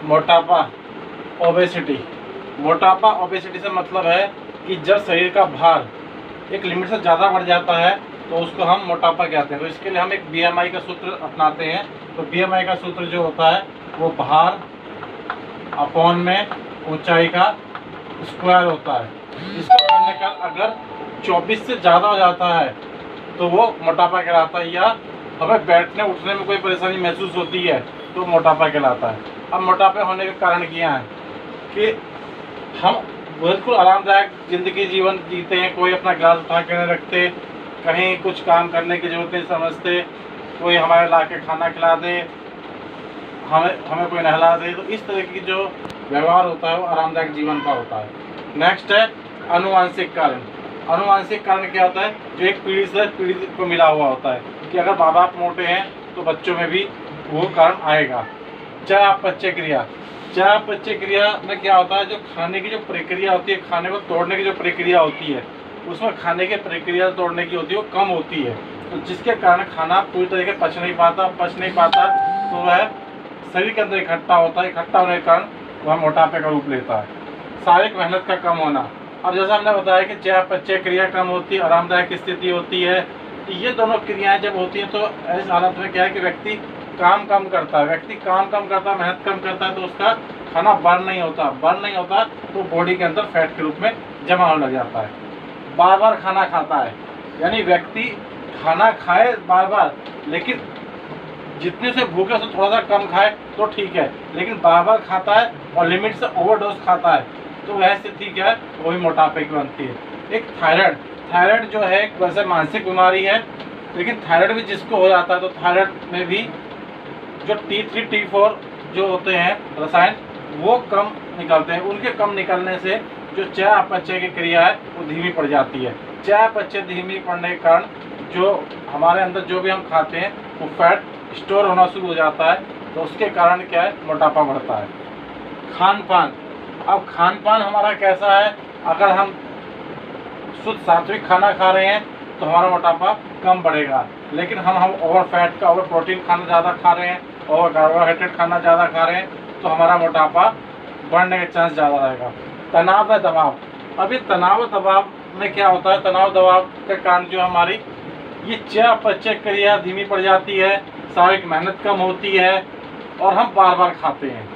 मोटापा, ओबेसिटी। मोटापा ओबेसिटी से मतलब है कि जब शरीर का भार एक लिमिट से ज़्यादा बढ़ जाता है तो उसको हम मोटापा कहते हैं। तो इसके लिए हम एक BMI का सूत्र अपनाते हैं। तो BMI का सूत्र जो होता है वो भार अपॉन में ऊंचाई का स्क्वायर होता है। इसको करने का अगर 24 से ज़्यादा हो जाता है तो वो मोटापा कहलाता है, या हमें बैठने उठने में कोई परेशानी महसूस होती है तो मोटापा कहलाता है। अब मोटापे होने के कारण क्या है कि हम बिल्कुल आरामदायक ज़िंदगी जीवन जीते हैं, कोई अपना गिलास उठा के नहीं रखते, कहीं कुछ काम करने की ज़रूरत नहीं समझते, कोई हमारे ला के खाना खिला दे, हमें कोई नहला दे। तो इस तरह की जो व्यवहार होता है वो आरामदायक जीवन का होता है। नेक्स्ट है आनुवंशिक कारण। आनुवंशिक कारण क्या होता है, जो एक पीढ़ी से पीढ़ी को मिला हुआ होता है कि अगर माँ बाप मोटे हैं तो बच्चों में भी वो कारण आएगा। चयापचय क्रिया। चयापचय क्रिया में क्या होता है, जो खाने की जो प्रक्रिया होती है, खाने को तोड़ने की जो प्रक्रिया होती है, उसमें खाने की प्रक्रिया तोड़ने की होती है वो कम होती है। तो जिसके कारण खाना पूरी तरीके से पच नहीं पाता तो वह शरीर के अंदर इकट्ठा होता है। इकट्ठा होने के कारण वह मोटापे का रूप लेता है। शारीरिक मेहनत का कम होना। अब जैसा हमने बताया कि चयापचय क्रिया कम होती है, आरामदायक स्थिति होती है। ये दोनों क्रियाएं जब होती हैं तो इस हालत में क्या है कि व्यक्ति काम कम करता है, मेहनत कम करता है, तो उसका खाना बर्न नहीं होता तो बॉडी के अंदर फैट के रूप में जमा होने लग जाता है। बार बार खाना खाता है, यानी व्यक्ति खाना खाए बार बार, लेकिन जितने से भूख है उससे थोड़ा सा कम खाए तो ठीक है, लेकिन बार बार खाता है और लिमिट से ओवरडोज खाता है तो वह स्थिति क्या है, वो भी मोटापे की बनती है। एक थायराइड जो है एक वैसे मानसिक बीमारी है, लेकिन थायराइड भी जिसको हो जाता है तो थायराइड में भी जो T3 T4 जो होते हैं रसायन वो कम निकलते हैं। उनके कम निकलने से जो चयापचय की क्रिया है वो धीमी पड़ जाती है। चयापचय धीमी पड़ने के कारण जो हमारे अंदर जो भी हम खाते हैं वो फैट स्टोर होना शुरू हो जाता है, तो उसके कारण क्या है, मोटापा बढ़ता है। खान पान। अब खान पान हमारा कैसा है, अगर हम शुद्ध सात्विक खाना खा रहे हैं तो हमारा मोटापा कम बढ़ेगा, लेकिन हम ओवर फैट का, ओवर प्रोटीन खाना ज़्यादा खा रहे हैं, ओवर कार्बोहाइड्रेट खाना ज़्यादा खा रहे हैं तो हमारा मोटापा बढ़ने के चांस ज़्यादा रहेगा। तनाव व दबाव। अभी तनाव व दबाव में क्या होता है, तनाव दबाव के कारण जो हमारी ये चयापचय क्रिया धीमी पड़ जाती है, शारीरिक मेहनत कम होती है और हम बार बार खाते हैं।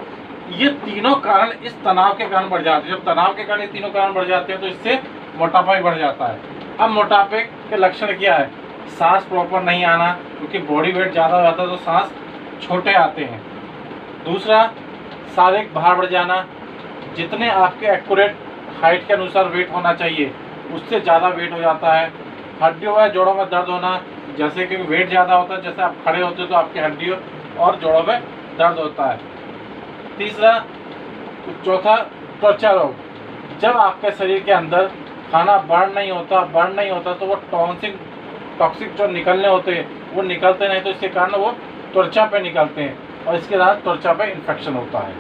ये तीनों कारण इस तनाव के कारण बढ़ जाते हैं। जब तनाव के कारण ये तीनों कारण बढ़ जाते हैं तो इससे मोटापा भी बढ़ जाता है। अब मोटापे के लक्षण क्या है, सांस प्रॉपर नहीं आना, क्योंकि बॉडी वेट ज़्यादा हो जाता है तो सांस छोटे आते हैं। दूसरा, शारीरिक भार बढ़ जाना। जितने आपके एक्यूरेट हाइट के अनुसार वेट होना चाहिए उससे ज़्यादा वेट हो जाता है। हड्डियों व जोड़ों में दर्द होना, जैसे कि वेट ज़्यादा होता है, जैसे आप खड़े होते हो तो आपकी हड्डियों और जोड़ों में दर्द होता है। चौथा, त्वचा रोग। जब आपके शरीर के अंदर खाना बर्न नहीं होता तो वो टॉक्सिक जो निकलने होते हैं वो निकलते नहीं, तो इसके कारण वो त्वचा पे निकलते हैं और इसके साथ त्वचा पे इन्फेक्शन होता है।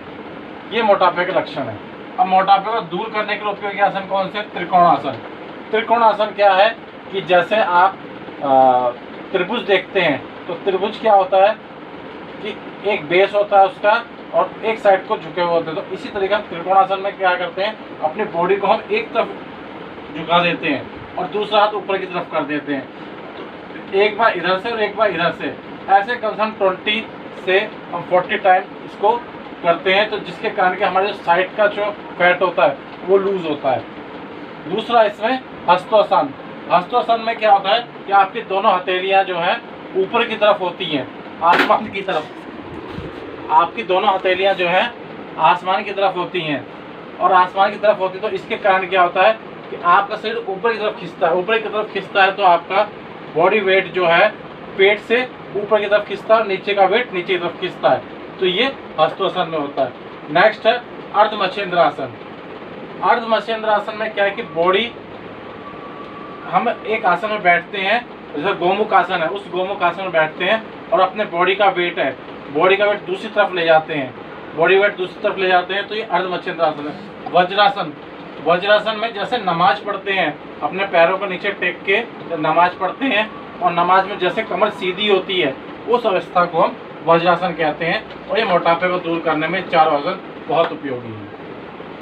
ये मोटापे के लक्षण है। अब मोटापे को दूर करने के लिए उपयोगी आसन कौन से? त्रिकोणासन। त्रिकोणासन क्या है कि जैसे आप त्रिभुज देखते हैं तो त्रिभुज क्या होता है कि एक बेस होता है उसका और एक साइड को झुके हुए होते हैं। तो इसी तरीके हम त्रिकोणासन में क्या करते हैं, अपनी बॉडी को हम एक तरफ झुका देते हैं और दूसरा हाथ ऊपर की तरफ कर देते हैं। तो एक बार इधर से और एक बार इधर से, ऐसे कम से कम 20 से हम 40 टाइम इसको करते हैं, तो जिसके कारण कि हमारे साइड का जो फैट होता है वो लूज होता है। दूसरा इसमें हस्तोसन। हस्तोसन में क्या होता है कि आपकी दोनों हथेलियां जो है ऊपर की तरफ होती हैं, आसमान की तरफ। आपकी दोनों हथेलियां जो है आसमान की तरफ होती हैं और आसमान की तरफ होती है, तो इसके कारण क्या होता है कि आपका शरीर ऊपर की तरफ खिंचता है तो आपका बॉडी वेट जो है पेट से ऊपर की तरफ खिंचता है और नीचे का वेट नीचे की तरफ खिंचता है, तो ये हस्तोसन में होता है। नेक्स्ट है अर्धमच्छेंद्रासन। अर्धमच्छेंद्रासन में क्या है कि बॉडी, हम एक आसन में बैठते हैं, जैसे गोमुख आसन है, उस गोमुख आसन में बैठते हैं और अपने बॉडी का वेट दूसरी तरफ ले जाते हैं, तो ये अर्धमच्छेंद्रासन है। वज्रासन में जैसे नमाज पढ़ते हैं, अपने पैरों को नीचे टेक के नमाज पढ़ते हैं और नमाज में जैसे कमर सीधी होती है उस अवस्था को हम वज्रासन कहते हैं। और ये मोटापे को दूर करने में चारों आसन बहुत उपयोगी है।